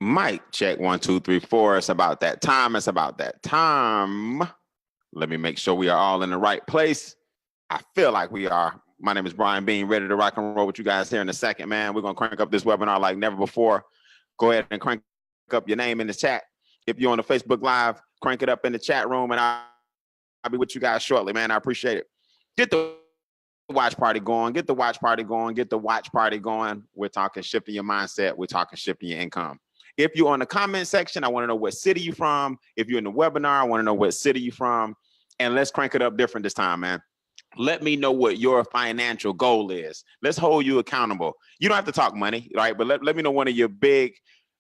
Mic check 1 2 3 4. It's about that time. It's about that time. Let me make sure we are all in the right place. I feel like we are. My name is Brian Beane, ready to rock and roll with you guys here in a second, man. We're gonna crank up this webinar like never before. Go ahead and crank up your name in the chat. If you're on the Facebook Live, crank it up in the chat room, and I'll be with you guys shortly, man. I appreciate it. Get the watch party going. Get the watch party going. Get the watch party going. We're talking shifting your mindset. We're talking shifting your income. If you're on the comment section, I want to know what city you're from. If you're in the webinar, I want to know what city you're from. And let's crank it up different this time, man. Let me know what your financial goal is. Let's hold you accountable. You don't have to talk money, right? But let me know one of your big,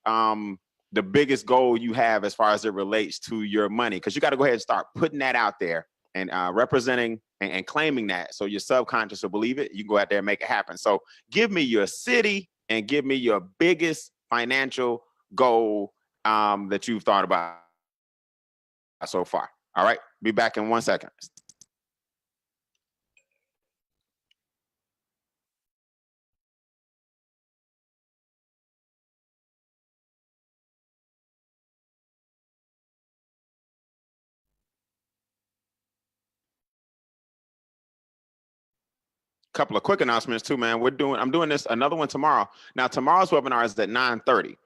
the biggest goal you have as far as it relates to your money. Because you got to go ahead and start putting that out there and representing and claiming that. So your subconscious will believe it. You go out there and make it happen. So give me your city and give me your biggest financial goal that you've thought about so far. All right, be back in 1 second. Couple of quick announcements too, man. I'm doing this another one tomorrow. Now tomorrow's webinar is at 9:30.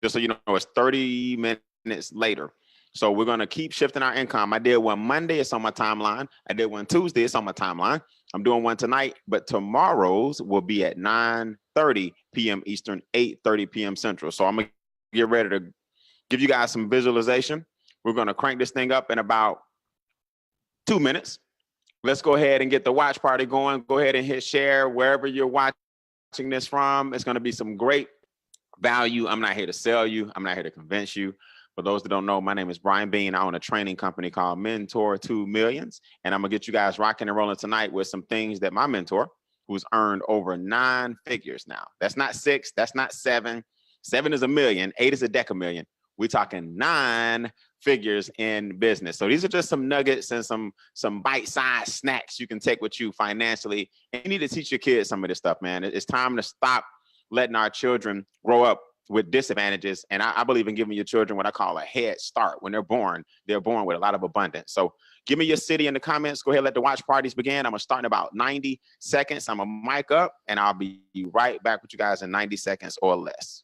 Just so you know, it's 30 minutes later. So we're going to keep shifting our income. I did one Monday, it's on my timeline. I did one Tuesday, it's on my timeline. I'm doing one tonight, but tomorrow's will be at 9:30 p.m. Eastern, 8:30 p.m. Central. So I'm going to get ready to give you guys some visualization. We're going to crank this thing up in about 2 minutes. Let's go ahead and get the watch party going. Go ahead and hit share wherever you're watching this from. It's going to be some great value. I'm not here to sell you. I'm not here to convince you. For those that don't know, my name is Brian Beane. I own a training company called Mentor to Millions. And I'm going to get you guys rocking and rolling tonight with some things that my mentor, who's earned over 9 figures now. That's not 6. That's not 7. 7 is a million. 8 is a decamillion. We're talking 9 figures in business. So these are just some nuggets and some bite-sized snacks you can take with you financially. And you need to teach your kids some of this stuff, man. It's time to stop letting our children grow up with disadvantages. And I believe in giving your children what I call a head start. When they're born with a lot of abundance. So give me your city in the comments. Go ahead, let the watch parties begin. I'm gonna start in about 90 seconds. I'm gonna mic up and I'll be right back with you guys in 90 seconds or less.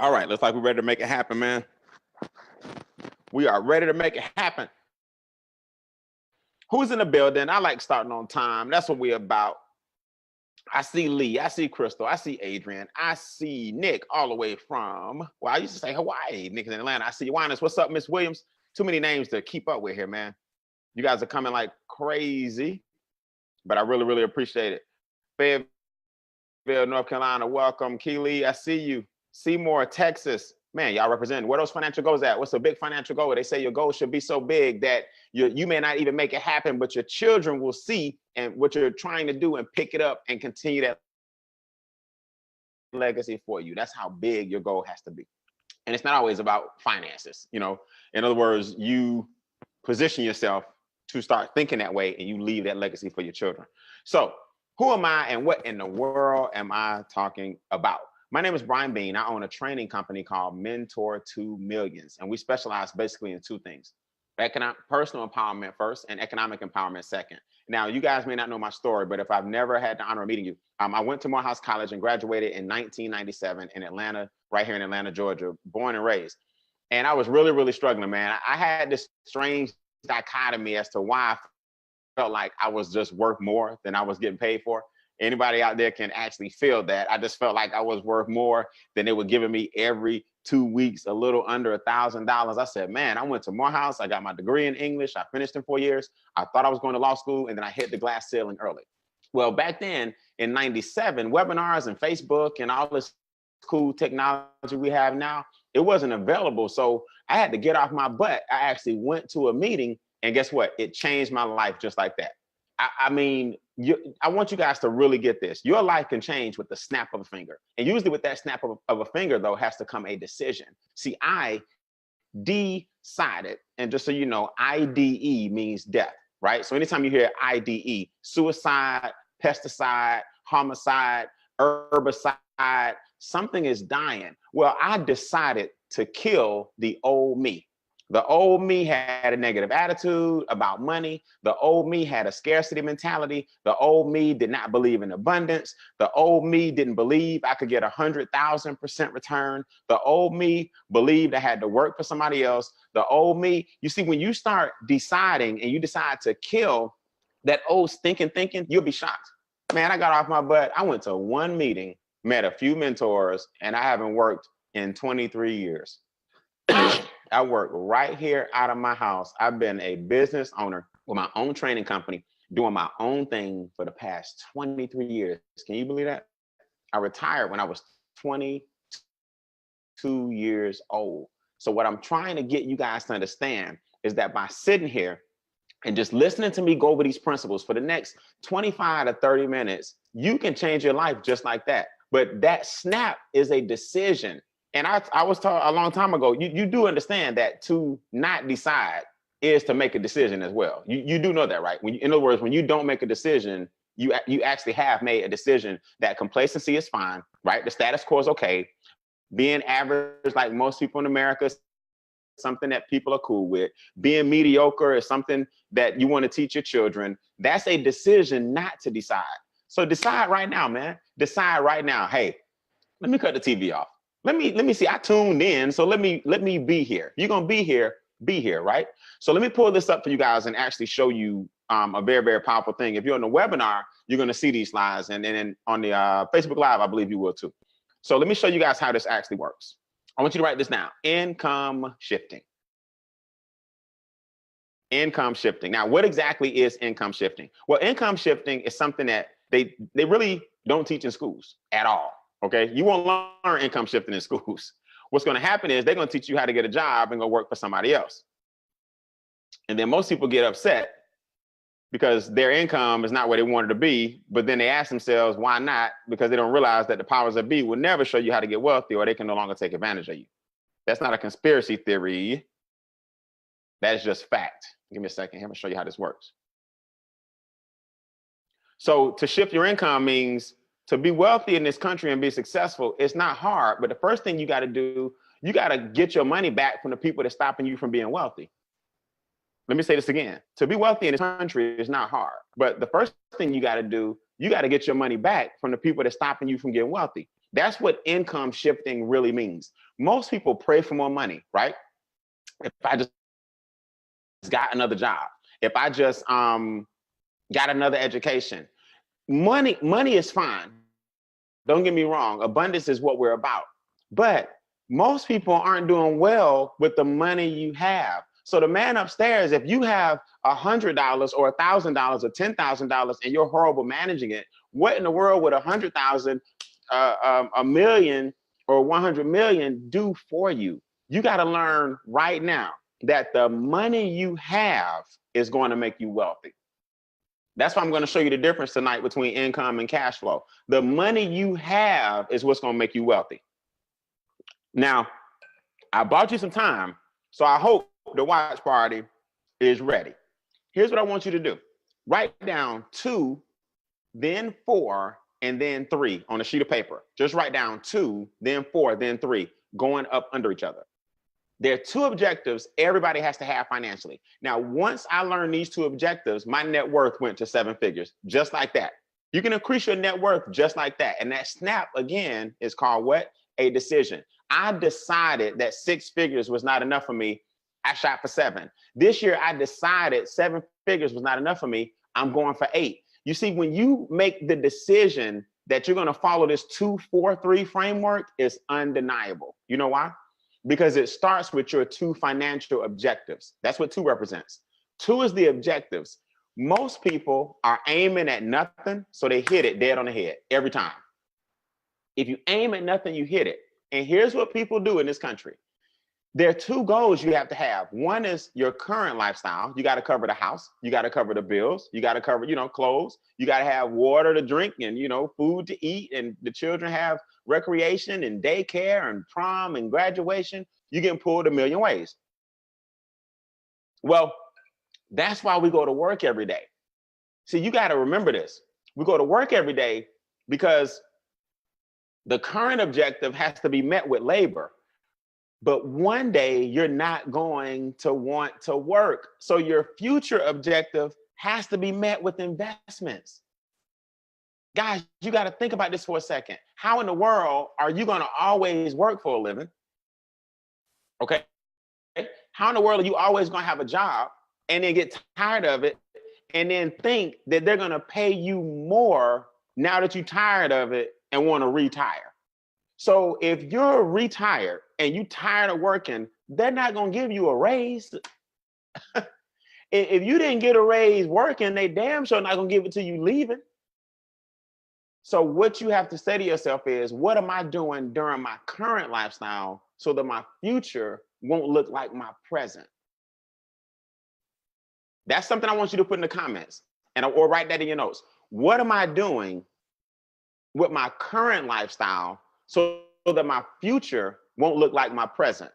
All right, looks like we're ready to make it happen, man. We are ready to make it happen. Who's in the building? I like starting on time. That's what we're about. I see Lee, I see Crystal, I see Adrian, I see Nick all the way from, well, I used to say Hawaii. Nick is in Atlanta. I see Iconz. What's up, Miss Williams? Too many names to keep up with here, man. You guys are coming like crazy, but I really, really appreciate it. Fayetteville, North Carolina, welcome. Keely, I see you. Seymour, Texas. Man, y'all represent. Where those financial goals at? What's a big financial goal? They say your goal should be so big that you may not even make it happen, but your children will see and what you're trying to do and pick it up and continue that legacy for you. That's how big your goal has to be. And it's not always about finances. You know, in other words, you position yourself to start thinking that way and you leave that legacy for your children. So who am I and what in the world am I talking about? My name is Brian Beane. I own a training company called Mentor to Millions. And we specialize basically in 2 things. Personal empowerment first and economic empowerment second. Now, you guys may not know my story, but if I've never had the honor of meeting you, I went to Morehouse College and graduated in 1997 in Atlanta, right here in Atlanta, Georgia, born and raised. And I was really, really struggling, man. I had this strange dichotomy as to why I felt like I was just worth more than I was getting paid for. Anybody out there can actually feel that. I just felt like I was worth more than they were giving me every 2 weeks, a little under $1,000. I said, man, I went to Morehouse. I got my degree in English. I finished in 4 years. I thought I was going to law school, and then I hit the glass ceiling early. Well, back then in 97, webinars and Facebook and all this cool technology we have now, it wasn't available. So I had to get off my butt. I actually went to a meeting, and guess what? It changed my life just like that. I mean, I want you guys to really get this. Your life can change with the snap of a finger. And usually with that snap of a finger, though, has to come a decision. See, I decided, and just so you know, IDE means death, right? So anytime you hear IDE, suicide, pesticide, homicide, herbicide, something is dying. Well, I decided to kill the old me. The old me had a negative attitude about money. The old me had a scarcity mentality. The old me did not believe in abundance. The old me didn't believe I could get 100,000% return. The old me believed I had to work for somebody else. The old me, you see, when you start deciding and you decide to kill that old stinking thinking, you'll be shocked. Man, I got off my butt. I went to one meeting, met a few mentors, and I haven't worked in 23 years. I work right here out of my house. I've been a business owner with my own training company, doing my own thing for the past 23 years. Can you believe that? I retired when I was 22 years old. So what I'm trying to get you guys to understand is that by sitting here and just listening to me go over these principles for the next 25 to 30 minutes, you can change your life just like that. But that snap is a decision. And I was taught a long time ago, you do understand that to not decide is to make a decision as well. You do know that, right? In other words, when you don't make a decision, you actually have made a decision that complacency is fine, right? The status quo is okay. Being average, like most people in America, is something that people are cool with. Being mediocre is something that you want to teach your children. That's a decision not to decide. So decide right now, man. Decide right now. Hey, let me cut the TV off. Let me see. I tuned in, so let me be here. You're gonna be here, right? So let me pull this up for you guys and actually show you a very, very powerful thing. If you're on the webinar, you're gonna see these slides, and then on the Facebook Live, I believe you will too. So let me show you guys how this actually works. I want you to write this down: income shifting. Income shifting. Now, what exactly is income shifting? Well, income shifting is something that they really don't teach in schools at all. Okay, you won't learn income shifting in schools. What's going to happen is they're going to teach you how to get a job and go work for somebody else. And then most people get upset because their income is not where they wanted to be. But then they ask themselves, why not? Because they don't realize that the powers that be will never show you how to get wealthy, or they can no longer take advantage of you. That's not a conspiracy theory. That is just fact. Give me a second. I'm going to show you how this works. So to shift your income means to be wealthy in this country and be successful. It's not hard, but the first thing you got to do, you got to get your money back from the people that's stopping you from being wealthy. Let me say this again. To be wealthy in this country is not hard, but the first thing you got to do, you got to get your money back from the people that's stopping you from getting wealthy. That's what income shifting really means. Most people pray for more money, right? If I just got another job, if I just got another education, money is fine. Don't get me wrong. Abundance is what we're about. But most people aren't doing well with the money you have. So the man upstairs, if you have $100 or $1,000 or $10,000 and you're horrible managing it, what in the world would 100,000, a million, or 100 million do for you? You got to learn right now that the money you have is going to make you wealthy. That's why I'm going to show you the difference tonight between income and cash flow. The money you have is what's going to make you wealthy. Now, I bought you some time, so I hope the watch party is ready. Here's what I want you to do. Write down 2, then 4, and then 3 on a sheet of paper. Just write down 2, then 4, then 3, going up under each other. There are two objectives everybody has to have financially. Now, once I learned these two objectives, my net worth went to 7 figures, just like that. You can increase your net worth just like that. And that snap, again, is called what? A decision. I decided that 6 figures was not enough for me. I shot for 7. This year, I decided 7 figures was not enough for me. I'm going for 8. You see, when you make the decision that you're going to follow this 2-4-3 framework, it's undeniable. You know why? Because it starts with your 2 financial objectives. That's what 2 represents. 2 is the objectives. Most people are aiming at nothing, so they hit it dead on the head every time. If you aim at nothing, you hit it. And here's what people do in this country. There are 2 goals you have to have. One is your current lifestyle. You got to cover the house. You got to cover the bills. You got to cover, clothes. You got to have water to drink and, food to eat. And the children have recreation and daycare and prom and graduation. You're getting pulled a million ways. Well, that's why we go to work every day. See, you got to remember this. We go to work every day because the current objective has to be met with labor. But one day you're not going to want to work. So your future objective has to be met with investments. Guys, you got to think about this for a second. How in the world are you going to always work for a living? Okay. How in the world are you always going to have a job and then get tired of it and then think that they're going to pay you more now that you're tired of it and want to retire? So if you're retired and you tired of working, they're not going to give you a raise. If you didn't get a raise working, they damn sure not going to give it to you leaving. So what you have to say to yourself is, what am I doing during my current lifestyle so that my future won't look like my present? That's something I want you to put in the comments or write that in your notes. What am I doing with my current lifestyle so that my future won't look like my present?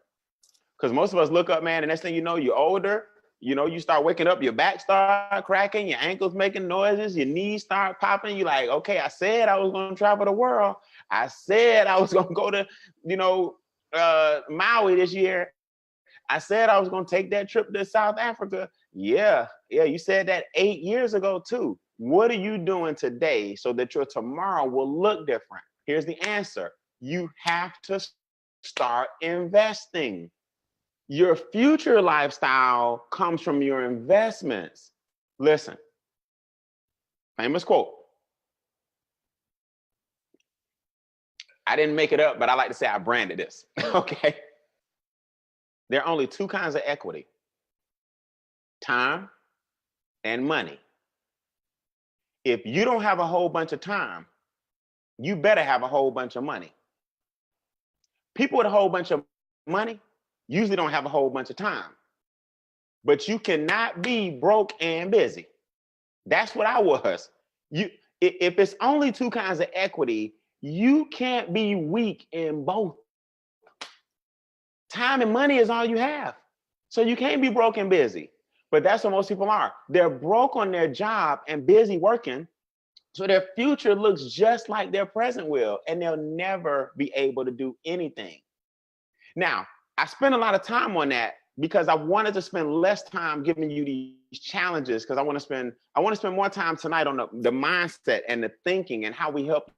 Because most of us look up, man, and next thing you know, you're older. You start waking up, your back start cracking, your ankles making noises, your knees start popping. You're like, okay, I said I was going to travel the world. I said I was going to go to, Maui this year. I said I was going to take that trip to South Africa. Yeah, you said that 8 years ago too. What are you doing today so that your tomorrow will look different? Here's the answer. You have to start investing. Your future lifestyle comes from your investments. Listen, famous quote. I didn't make it up, but I like to say I branded this. Okay. There are only 2 kinds of equity: time and money. If you don't have a whole bunch of time, you better have a whole bunch of money. People with a whole bunch of money usually don't have a whole bunch of time. But you cannot be broke and busy. That's what I was. If it's only 2 kinds of equity, you can't be weak in both. Time and money is all you have. So you can't be broke and busy. But that's what most people are. They're broke on their job and busy working, so their future looks just like their present will, and they'll never be able to do anything. Now, I spent a lot of time on that because I wanted to spend less time giving you these challenges, because I want to spend more time tonight on the mindset and the thinking and how we help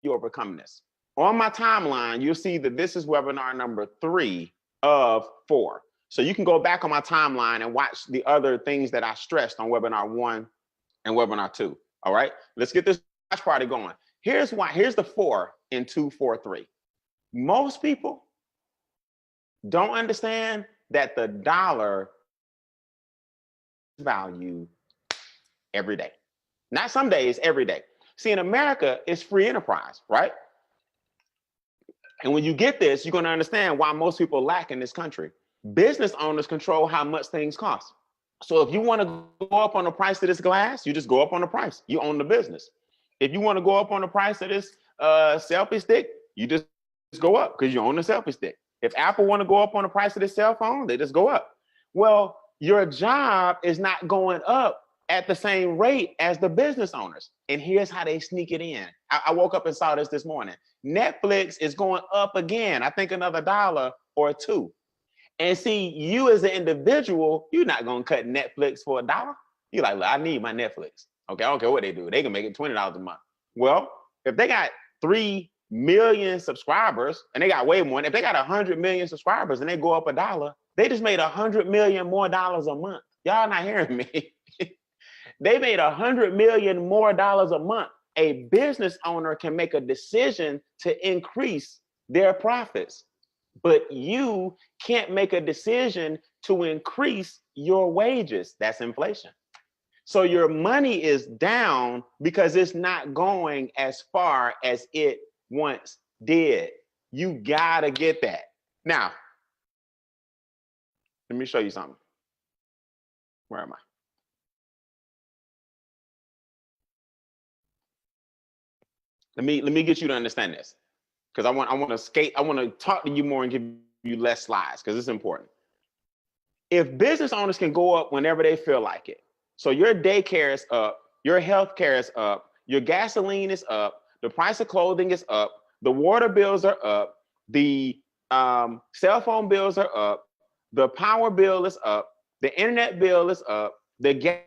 you overcome this. On my timeline, you'll see that this is webinar number 3 of 4. So you can go back on my timeline and watch the other things that I stressed on webinar 1 and webinar 2. All right, let's get this watch party going. Here's the 4 in 2-4-3. Most people don't understand that the dollar value every day. Not some days, every day. See, in America, it's free enterprise, right? And when you get this, you're going to understand why most people lack in this country. Business owners control how much things cost. So if you want to go up on the price of this glass, you just go up on the price. You own the business. If you want to go up on the price of this selfie stick, you just go up because you own the selfie stick. If Apple want to go up on the price of this cell phone, they just go up. Well, your job is not going up at the same rate as the business owners. And here's how they sneak it in. I woke up and saw this morning. Netflix is going up again. I think another $1 or $2. And see, you as an individual, you're not gonna cut Netflix for $1. You're like, look, I need my Netflix. Okay, I don't care what they do. They can make it $20 a month. Well, if they got 3 million subscribers, and they got way more, if they got 100 million subscribers and they go up $1, they just made 100 million more dollars a month. Y'all not hearing me? They made 100 million more dollars a month. A business owner can make a decision to increase their profits, but you can't make a decision to increase your wages. That's inflation. So your money is down because it's not going as far as it once did. You gotta get that. Now, let me show you something. Where am I? Let me get you to understand this, because I want to skate. I want to talk to you more and give you less slides because it's important. If business owners can go up whenever they feel like it, so your daycare is up, your health care is up, your gasoline is up, the price of clothing is up, the water bills are up, the cell phone bills are up, the power bill is up, the internet bill is up, the gas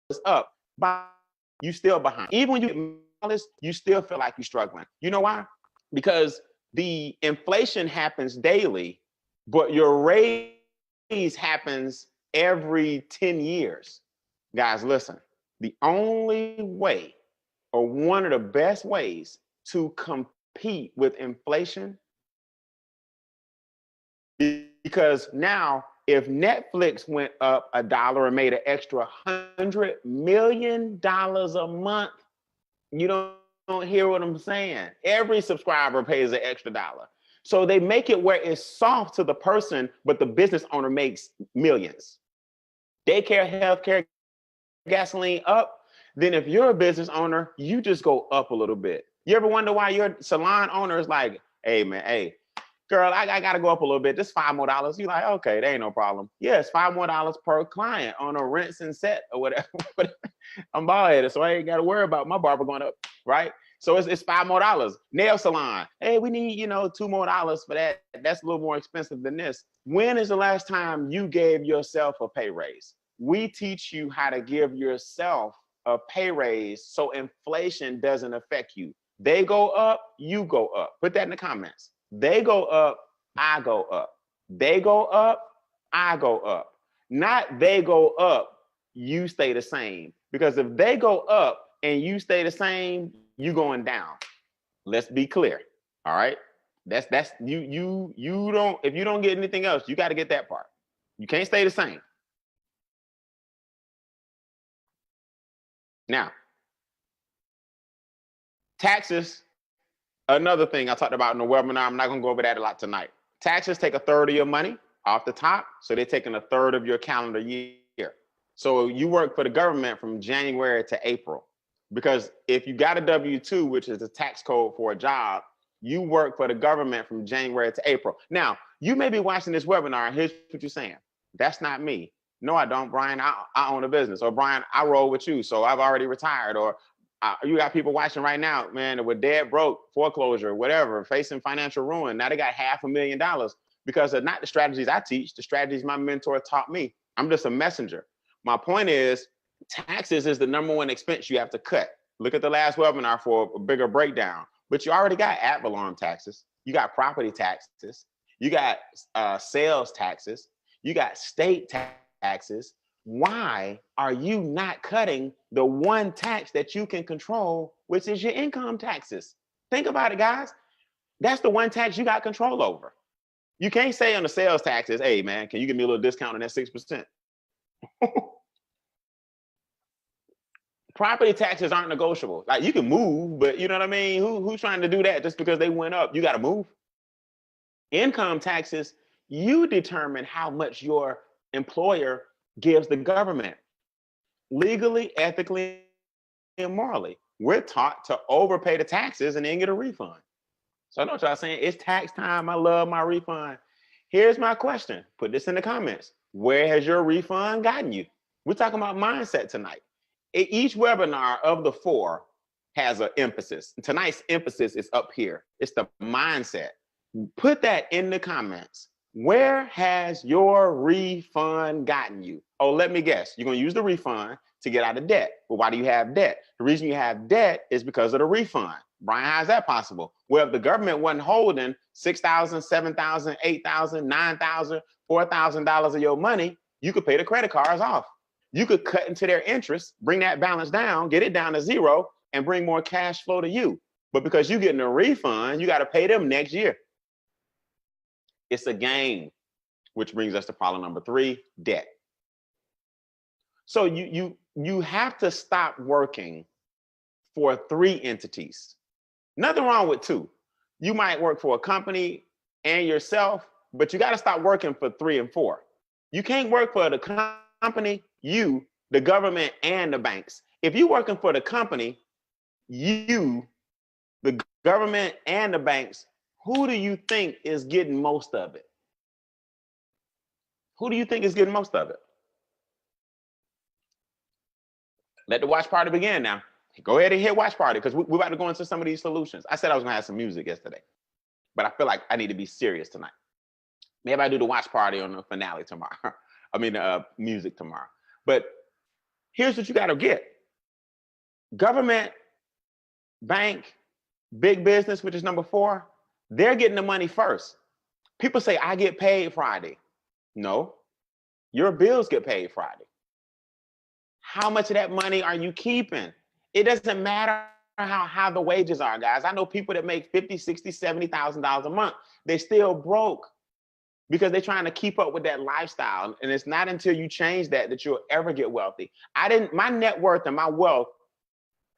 is up, but you still behind. Even when you get this, you still feel like you're struggling. You know why? Because the inflation happens daily, but your raise happens every 10 years. Guys, listen, the only way, or one of the best ways to compete with inflation, because now if Netflix went up $1 and made an extra $100 million a month, you don't hear what I'm saying. Every subscriber pays an extra $1. So they make it where it's soft to the person, but the business owner makes millions. Daycare, healthcare, gasoline up. Then if you're a business owner, you just go up a little bit. You ever wonder why your salon owner is like, hey man, hey, girl, I gotta go up a little bit. Just $5 more. You're like, okay, that ain't no problem. Yes, $5 more per client on a rinse and set or whatever. I'm bald headed, so I ain't gotta worry about my barber going up, right? So it's $5 more. Nail salon. Hey, we need, $2 more for that. That's a little more expensive than this. When is the last time you gave yourself a pay raise? We teach you how to give yourself a pay raise so inflation doesn't affect you. They go up, you go up. Put that in the comments. They go up, I go up. They go up, I go up. Not they go up, you stay the same. Because if they go up and you stay the same, you going down. Let's be clear. All right. That's you don't, if you don't get anything else, you got to get that part. You can't stay the same. Now, taxes, another thing I talked about in the webinar. I'm not going to go over that a lot tonight. Taxes take a third of your money off the top. So they're taking a third of your calendar year. So you work for the government from January to April. Because if you got a W-2, which is the tax code for a job, you work for the government from January to April. Now, you may be watching this webinar, and here's what you're saying. That's not me. No, I don't, Brian. I own a business. Or Brian, I roll with you, so I've already retired. Or you got people watching right now, man, that were dead broke, foreclosure, whatever, facing financial ruin. Now they got $500,000 because of not the strategies I teach, the strategies my mentor taught me. I'm just a messenger. My point is, taxes is the #1 expense you have to cut. Look at the last webinar for a bigger breakdown. But you already got ad valorem taxes. You got property taxes. You got sales taxes. You got state taxes. Why are you not cutting the one tax that you can control, which is your income taxes? Think about it, guys. That's the one tax you got control over. You can't say on the sales taxes, hey, man, can you give me a little discount on that 6%? Property taxes aren't negotiable. Like, you can move, but you know what I mean? Who's trying to do that just because they went up? You got to move. Income taxes, you determine how much your employer gives the government. Legally, ethically, and morally. We're taught to overpay the taxes and then get a refund. So I know what y'all saying. It's tax time. I love my refund. Here's my question. Put this in the comments. Where has your refund gotten you? We're talking about mindset tonight. Each webinar of the 4 has an emphasis. Tonight's emphasis is up here. It's the mindset. Put that in the comments. Where has your refund gotten you? Oh, let me guess. You're going to use the refund to get out of debt. But why do you have debt? The reason you have debt is because of the refund. Brian, how is that possible? Well, if the government wasn't holding $6,000, $7,000, $8,000, $9,000, $4,000 of your money, you could pay the credit cards off. You could cut into their interest, bring that balance down, get it down to zero, and bring more cash flow to you. But because you're getting a refund, you got to pay them next year. It's a game, which brings us to problem number 3, debt. So you have to stop working for 3 entities. Nothing wrong with 2. You might work for a company and yourself, but you got to stop working for 3 and 4. You can't work for the company, you, the government, and the banks. If you're working for the company, you, the government, and the banks, who do you think is getting most of it? Who do you think is getting most of it? Let the watch party begin now. Go ahead and hit watch party, because we're about to go into some of these solutions. I said I was gonna have some music yesterday, but I feel like I need to be serious tonight. Maybe I do the watch party on the finale tomorrow. I mean, music tomorrow. But here's what you gotta get. Government, bank, big business, which is number 4, they're getting the money first. People say, I get paid Friday. No, your bills get paid Friday. How much of that money are you keeping? It doesn't matter how the wages are, guys. I know people that make $50,000, $60,000, $70,000 a month. They still broke because they're trying to keep up with that lifestyle. And it's not until you change that you'll ever get wealthy. My net worth and my wealth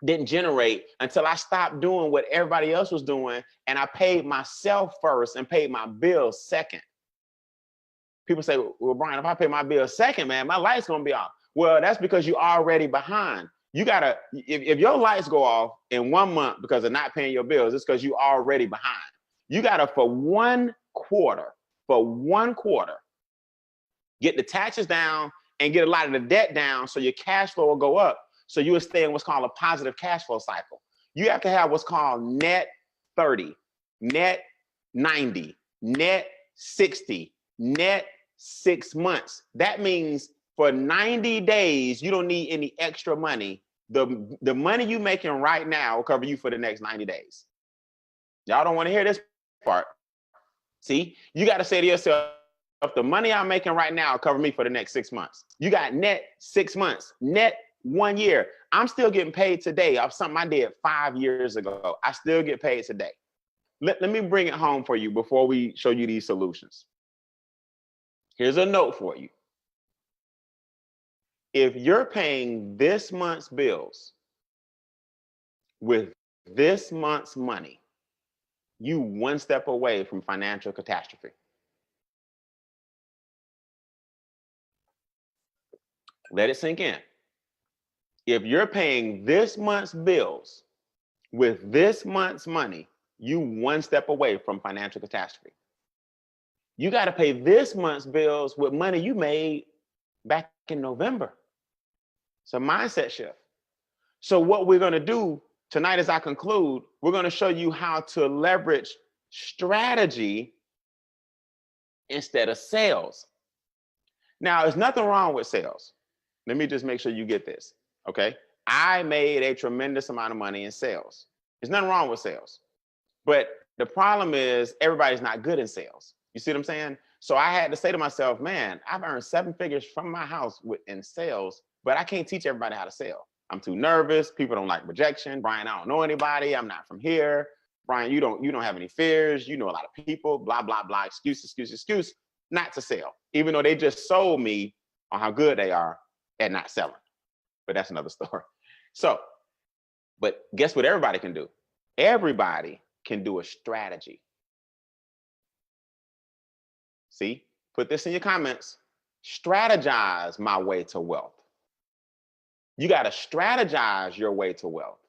didn't generate until I stopped doing what everybody else was doing, and I paid myself first and paid my bills second. People say, well, Brian, if I pay my bills second, man, my light's gonna be off. Well, that's because you're already behind. You gotta, if your lights go off in 1 month because of not paying your bills, it's because you're already behind. You gotta, for one quarter, get the taxes down and get a lot of the debt down so your cash flow will go up. So you will stay in what's called a positive cash flow cycle. You have to have what's called net 30, net 90, net 60, net 6 months. That means for 90 days, you don't need any extra money. The money you're making right now will cover you for the next 90 days. Y'all don't want to hear this part. See, you got to say to yourself, the money I'm making right now will cover me for the next 6 months. You got net 6 months, net 1 year. I'm still getting paid today off something I did 5 years ago. I still get paid today. Let me bring it home for you before we show you these solutions. Here's a note for you. If you're paying this month's bills with this month's money, you 1 step away from financial catastrophe. Let it sink in. If you're paying this month's bills with this month's money, you 1 step away from financial catastrophe. You got to pay this month's bills with money you made back in November. It's a mindset shift. So what we're going to do tonight as I conclude, we're going to show you how to leverage strategy instead of sales. Now, there's nothing wrong with sales. Let me just make sure you get this. Okay, I made a tremendous amount of money in sales. There's nothing wrong with sales. But the problem is everybody's not good in sales. You see what I'm saying? So I had to say to myself, man, I've earned 7 figures from my house in sales, but I can't teach everybody how to sell. I'm too nervous. People don't like rejection. Brian, I don't know anybody. I'm not from here. Brian, you don't have any fears. You know a lot of people, blah, blah, blah, excuse not to sell, even though they just sold me on how good they are at not selling. But that's another story. So, but guess what everybody can do? Everybody can do a strategy. See, put this in your comments. Strategize my way to wealth. You got to strategize your way to wealth.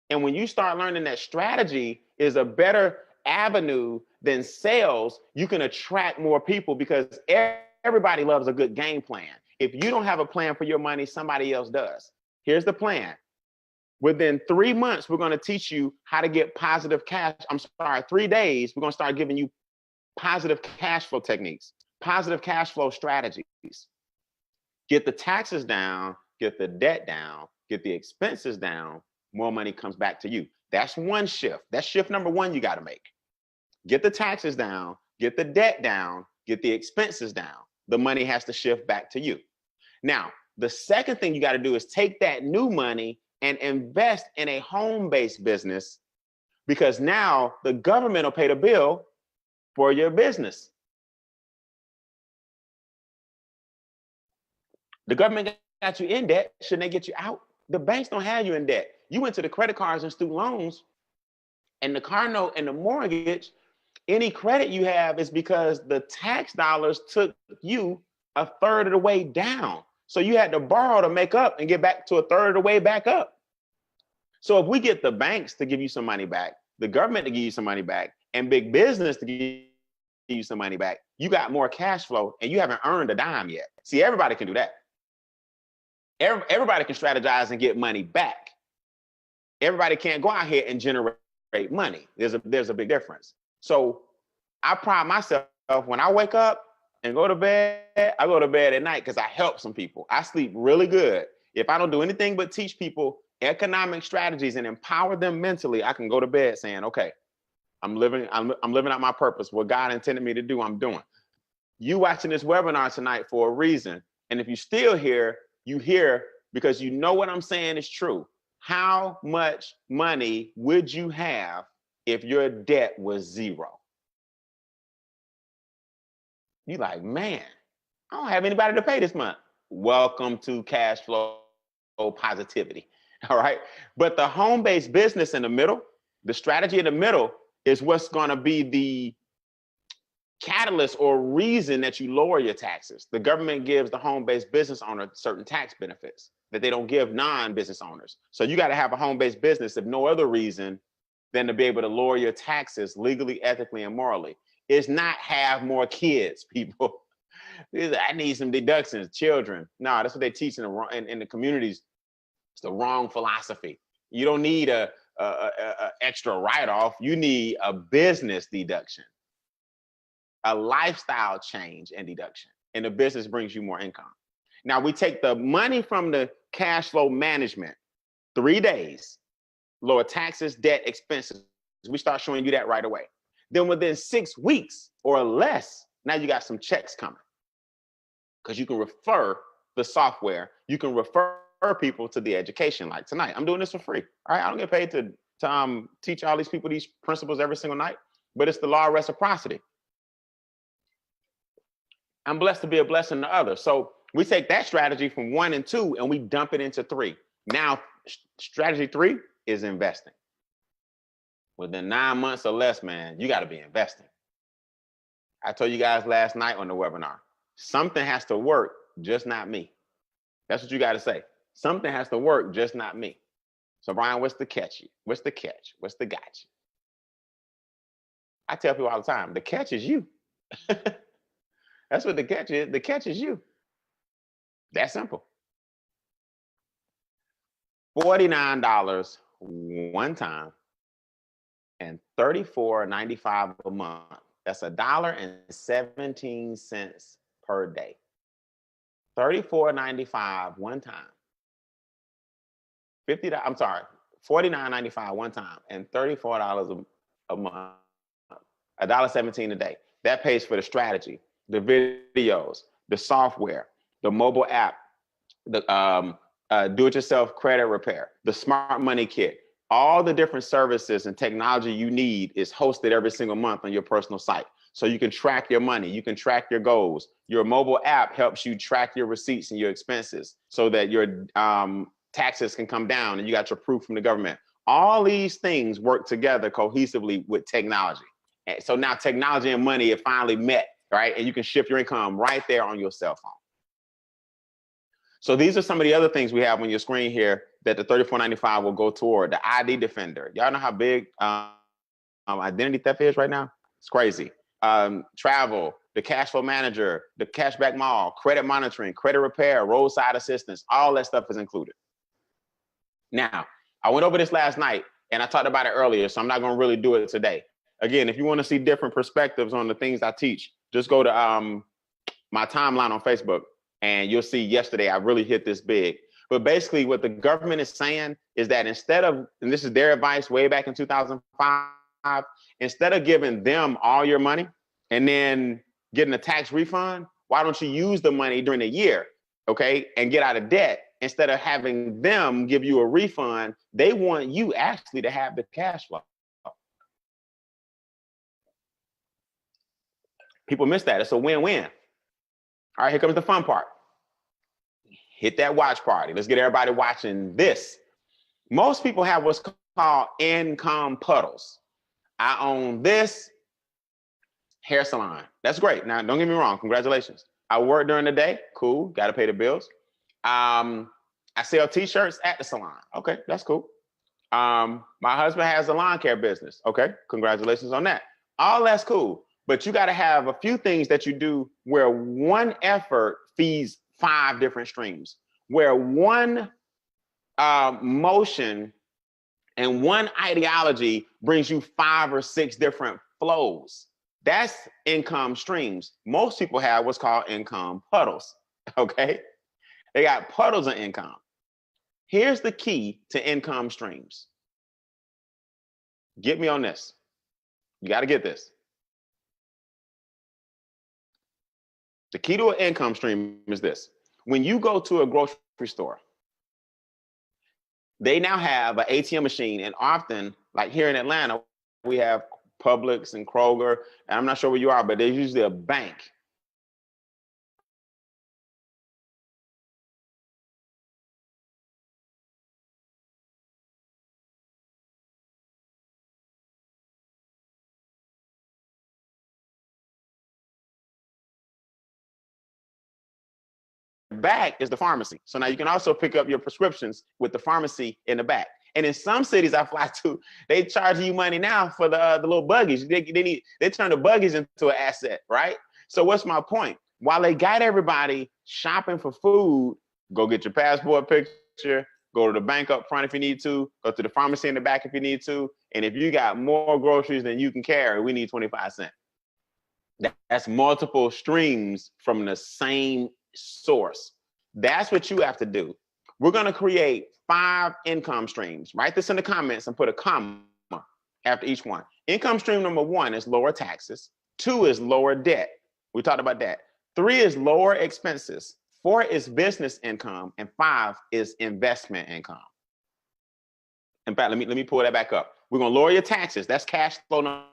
And when you start learning that strategy is a better avenue than sales, you can attract more people because everybody loves a good game plan. If you don't have a plan for your money, somebody else does. Here's the plan. Within 3 months, we're going to teach you how to get positive cash. 3 days, we're going to start giving you positive cash flow techniques, positive cash flow strategies. Get the taxes down, get the debt down, get the expenses down, more money comes back to you. That's one shift. That's shift number one you got to make. Get the taxes down, get the debt down, get the expenses down. The money has to shift back to you. Now, the second thing you got to do is take that new money and invest in a home-based business, because now the government will pay the bill for your business. The government got you in debt. Shouldn't they get you out? The banks don't have you in debt. You went to the credit cards and student loans and the car note and the mortgage. Any credit you have is because the tax dollars took you a third of the way down. So you had to borrow to make up and get back to a third of the way back up. So if we get the banks to give you some money back, the government to give you some money back, and big business to give you some money back, you got more cash flow and you haven't earned a dime yet. See, everybody can do that. Everybody can strategize and get money back. Everybody can't go out here and generate money. There's a big difference. So I pride myself when I wake up and go to bed, I go to bed at night because I help some people. I sleep really good. If I don't do anything but teach people economic strategies and empower them mentally, I can go to bed saying, okay, I'm living out my purpose. What God intended me to do, I'm doing. You watching this webinar tonight for a reason. And if you're still here, you hear because you know what I'm saying is true. How much money would you have if your debt was zero? You're like, man, I don't have anybody to pay this month. Welcome to cash flow positivity. All right. But the home-based business in the middle, the strategy in the middle is what's going to be the catalyst or reason that you lower your taxes. The government gives the home-based business owner certain tax benefits that they don't give non-business owners. So you got to have a home-based business if no other reason than to be able to lower your taxes legally, ethically, and morally. It's not have more kids, people. I need some deductions, children. No, that's what they teach in the communities. It's the wrong philosophy. You don't need a extra write-off. You need a business deduction, a lifestyle change and deduction, and the business brings you more income. Now we take the money from the cash flow management, 3 days, lower taxes, debt, expenses. We start showing you that right away. Then within 6 weeks or less, now you got some checks coming because you can refer the software. You can refer people to the education. Like tonight, I'm doing this for free. All right, I don't get paid to teach all these people these principles every single night, but it's the law of reciprocity. I'm blessed to be a blessing to others. So we take that strategy from 1 and 2 and we dump it into 3. Now, strategy 3 is investing. Within 9 months or less, man, you got to be investing. I told you guys last night on the webinar, something has to work, just not me. That's what you got to say. Something has to work, just not me. So Brian, what's the catch? What's the catch? What's the gotcha? I tell people all the time, the catch is you. That's what the catch is. The catch is you. That simple. $49 one time and $34.95 a month. That's $1.17 per day. $34.95 one time. $49.95 one time and $34 a month. $1.17 a day. That pays for the strategy, the videos, the software, the mobile app, the do-it-yourself credit repair, the smart money kit. All the different services and technology you need is hosted every single month on your personal site. So you can track your money, you can track your goals. Your mobile app helps you track your receipts and your expenses so that your taxes can come down and you got your proof from the government. All these things work together cohesively with technology. And so now technology and money have finally met, right? And you can shift your income right there on your cell phone. So these are some of the other things we have on your screen here that the $34.95 will go toward. The ID Defender. Y'all know how big identity theft is right now? It's crazy. Travel, the cash flow manager, the cashback mall, credit monitoring, credit repair, roadside assistance, all that stuff is included. Now, I went over this last night and I talked about it earlier, so I'm not going to really do it today. Again, if you want to see different perspectives on the things I teach, just go to my timeline on Facebook and you'll see yesterday I really hit this big. But basically what the government is saying is that instead of, and this is their advice way back in 2005, instead of giving them all your money and then getting a tax refund, why don't you use the money during the year, okay, and get out of debt instead of having them give you a refund? They want you actually to have the cash flow. People miss that. It's a win-win. All right, here comes the fun part. Hit that watch party. Let's get everybody watching this. Most people have what's called income puddles. I own this hair salon. That's great. Now, don't get me wrong. Congratulations. I work during the day. Cool. Got to pay the bills. I sell t-shirts at the salon. Okay, that's cool. My husband has a lawn care business. Okay, congratulations on that. All that's cool. But you got to have a few things that you do where one effort feeds 5 different streams, where one motion and one ideology brings you 5 or 6 different flows. That's income streams. Most people have what's called income puddles, okay? They got puddles of income. Here's the key to income streams. Get me on this. You got to get this. The key to an income stream is this. When you go to a grocery store, they now have an ATM machine, and often, like here in Atlanta, we have Publix and Kroger, and I'm not sure where you are, but there's usually a bank. Back is the pharmacy. So now you can also pick up your prescriptions with the pharmacy in the back. And in some cities I fly to, they charge you money now for the little buggies. They turn the buggies into an asset, right? So what's my point? While they got everybody shopping for food, go get your passport picture, go to the bank up front if you need to, go to the pharmacy in the back if you need to. And if you got more groceries than you can carry, we need 25 cents. That's multiple streams from the same source. That's what you have to do. We're going to create 5 income streams. Write this in the comments and put a comma after each one. Income stream number 1 is lower taxes. 2 is lower debt. We talked about that. 3 is lower expenses. 4 is business income. And 5 is investment income. In fact, let me pull that back up. We're going to lower your taxes. That's cash flow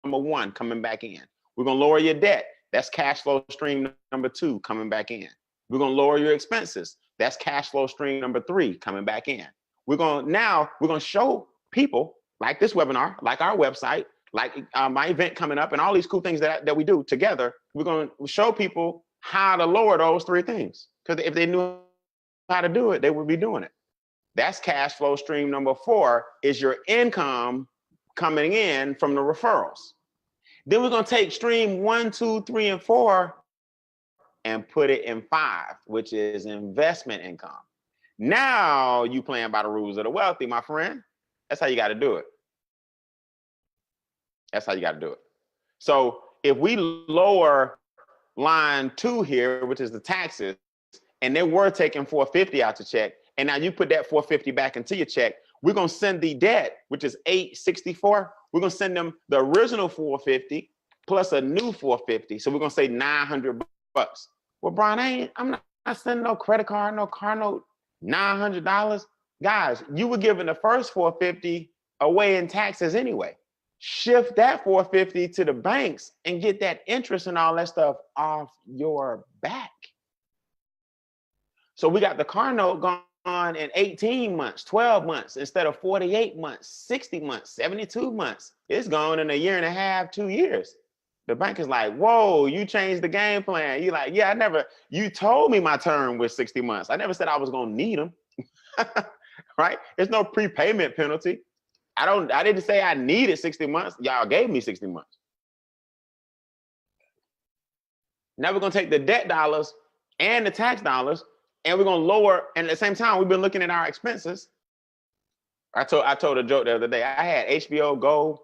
number 1 coming back in. We're going to lower your debt. That's cash flow stream number 2 coming back in. We're going to lower your expenses. That's cash flow stream number 3 coming back in. We're going to show people like this webinar, like our website, like my event coming up and all these cool things that we do together. We're going to show people how to lower those 3 things. Because if they knew how to do it, they would be doing it. That's cash flow stream number 4 is your income coming in from the referrals. Then we're going to take stream 1, 2, 3, and 4 and put it in 5, which is investment income. Now you playing by the rules of the wealthy, my friend. That's how you got to do it. That's how you got to do it. So if we lower line 2 here, which is the taxes, and they were taking $450 out your check, and now you put that $450 back into your check, we're going to send the debt, which is $864. We're going to send them the original $450 plus a new $450. So we're going to say $900. Well, Brian, I'm not sending no credit card, no car note, $900. Guys, you were giving the first $450 away in taxes anyway. Shift that $450 to the banks and get that interest and all that stuff off your back. So we got the car note gone in 18 months, 12 months, instead of 48 months, 60 months, 72 months. It's gone in a year and a half, 2 years. The bank is like, whoa, you changed the game plan. You're like, yeah, you told me my term was 60 months. I never said I was going to need them, right? There's no prepayment penalty. I didn't say I needed 60 months. Y'all gave me 60 months. Now we're going to take the debt dollars and the tax dollars, and we're going to lower, and at the same time, we've been looking at our expenses. I told a joke the other day. I had HBO Go,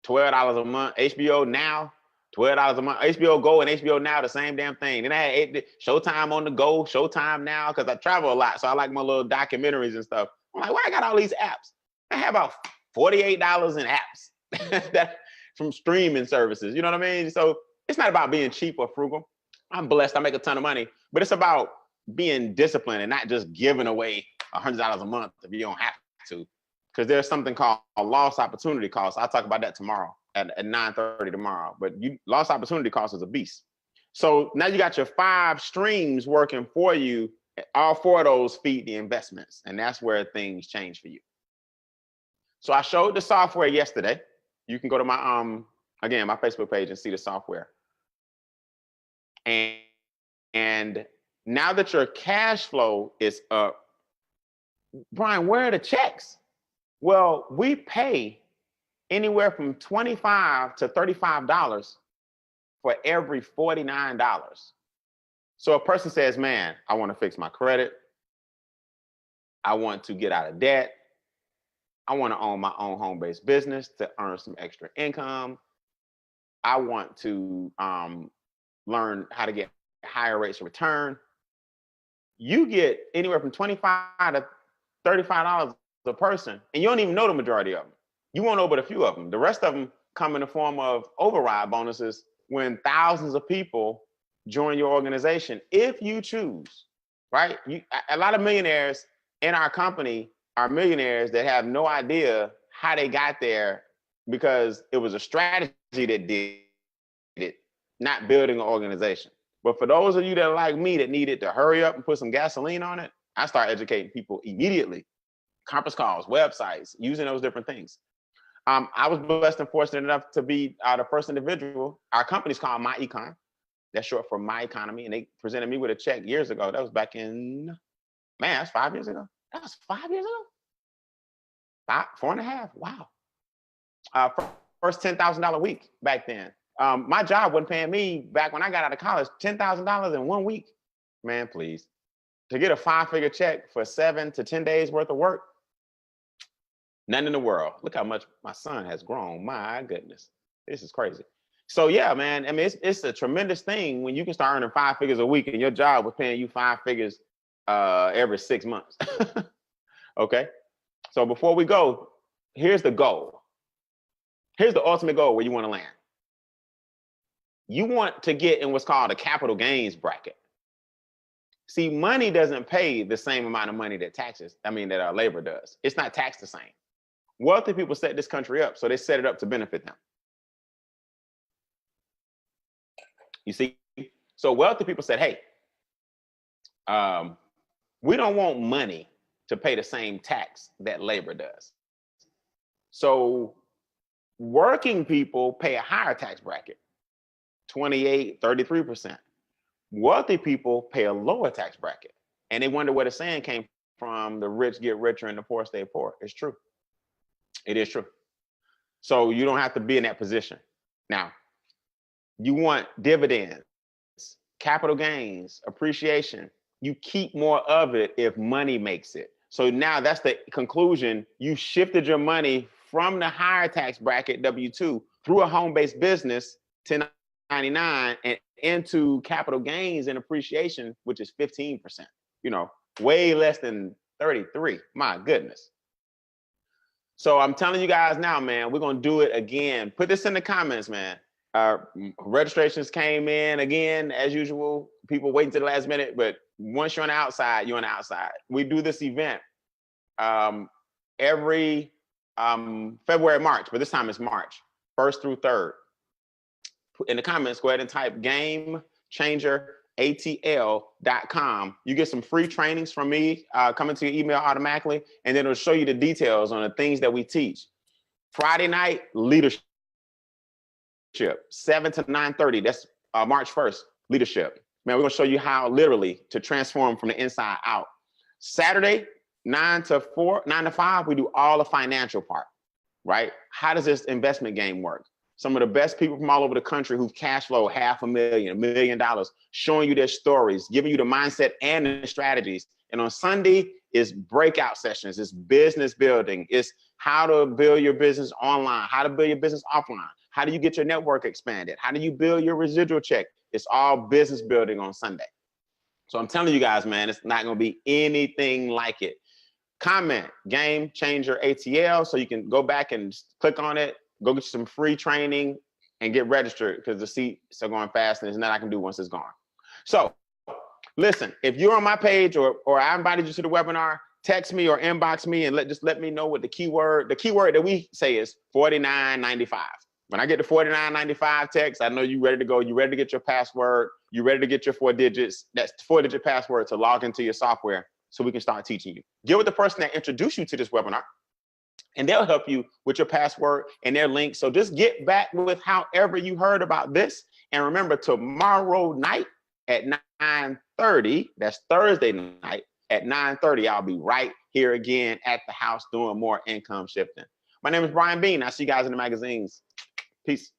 $12 a month. HBO Now, $12 a month. HBO Go and HBO Now, the same damn thing. Then I had Showtime on the go, Showtime Now, because I travel a lot. So I like my little documentaries and stuff. I'm like, why I got all these apps? I have about $48 in apps that from streaming services. You know what I mean? So it's not about being cheap or frugal. I'm blessed. I make a ton of money, but it's about being disciplined and not just giving away $100 a month if you don't have to. Because there's something called a lost opportunity cost. I'll talk about that tomorrow at 9:30 tomorrow. But lost opportunity cost is a beast. So now you got your 5 streams working for you. All 4 of those feed the investments. And that's where things change for you. So I showed the software yesterday. You can go to my, again, my Facebook page and see the software. And now that your cash flow is up, Brian, where are the checks? Well, we pay anywhere from $25 to $35 for every $49. So a person says, man, I want to fix my credit. I want to get out of debt. I want to own my own home-based business to earn some extra income. I want to learn how to get higher rates of return. You get anywhere from $25 to $35 a person, and you don't even know the majority of them. You won't know but a few of them. The rest of them come in the form of override bonuses when thousands of people join your organization, if you choose, right? A lot of millionaires in our company are millionaires that have no idea how they got there because it was a strategy that did it, not building an organization. But for those of you that are like me that needed to hurry up and put some gasoline on it, I start educating people immediately. Conference calls, websites, using those different things. I was blessed and fortunate enough to be the first individual. Our company's called My Econ. That's short for My Economy. And they presented me with a check years ago. That was back in, man, that's 5 years ago. That was 5 years ago? 4.5, wow. First $10,000 week back then. My job wasn't paying me back when I got out of college, $10,000 in 1 week. Man, please. To get a 5-figure check for 7 to 10 days worth of work, none in the world. Look how much my son has grown. My goodness, this is crazy. So yeah, man, I mean, it's a tremendous thing when you can start earning 5 figures a week and your job was paying you 5 figures every 6 months. Okay. So before we go, here's the goal. Here's the ultimate goal where you want to land. You want to get in what's called a capital gains bracket. See, money doesn't pay the same amount of money that that labor does. It's not taxed the same. Wealthy people set this country up, so they set it up to benefit them. You see? So wealthy people said, hey, we don't want money to pay the same tax that labor does. So working people pay a higher tax bracket, 28, 33%. Wealthy people pay a lower tax bracket. And they wonder where the saying came from, the rich get richer and the poor stay poor. It's true. It is true. So you don't have to be in that position. Now, you want dividends, capital gains, appreciation. You keep more of it if money makes it. So now that's the conclusion. You shifted your money from the higher tax bracket, W-2, through a home-based business, 1099, and into capital gains and appreciation, which is 15%, way less than 33. My goodness. So I'm telling you guys now, man, we're going to do it again. Put this in the comments, man. Registrations came in again, as usual. People waiting to the last minute, but once you're on the outside, you're on the outside. We do this event every February, March, but this time it's March, 1st through 3rd. In the comments, go ahead and type GameChangerATL.com. You get some free trainings from me coming to your email automatically, and then it'll show you the details on the things that we teach. Friday night, leadership, 7 to 9:30. That's March 1st, leadership. Man, we're gonna show you how literally to transform from the inside out. Saturday, 9 to 5, we do all the financial part, right? How does this investment game work? Some of the best people from all over the country who've cash flow $500,000, $1 million, showing you their stories, giving you the mindset and the strategies. And on Sunday It's breakout sessions. It's business building. It's how to build your business online, how to build your business offline. How do you get your network expanded? How do you build your residual check? It's all business building on Sunday. So I'm telling you guys, man, it's not going to be anything like it. Comment Game Changer ATL so you can go back and click on it, go get you some free training and get registered because the seats are going fast and there's nothing I can do once it's gone. So listen, if you're on my page or I invited you to the webinar, text me or inbox me and just let me know what the keyword that we say is $49.95. When I get the $49.95 text, I know you ready to go. You ready to get your password. You ready to get your 4 digits. That's 4-digit password to log into your software so we can start teaching you. Get with the person that introduced you to this webinar and they'll help you with your password and their link. So just get back with however you heard about this. And remember, tomorrow night at 9:30, that's Thursday night at 9:30, I'll be right here again at the house doing more income shifting. My name is Beane. I'll see you guys in the magazines. Peace.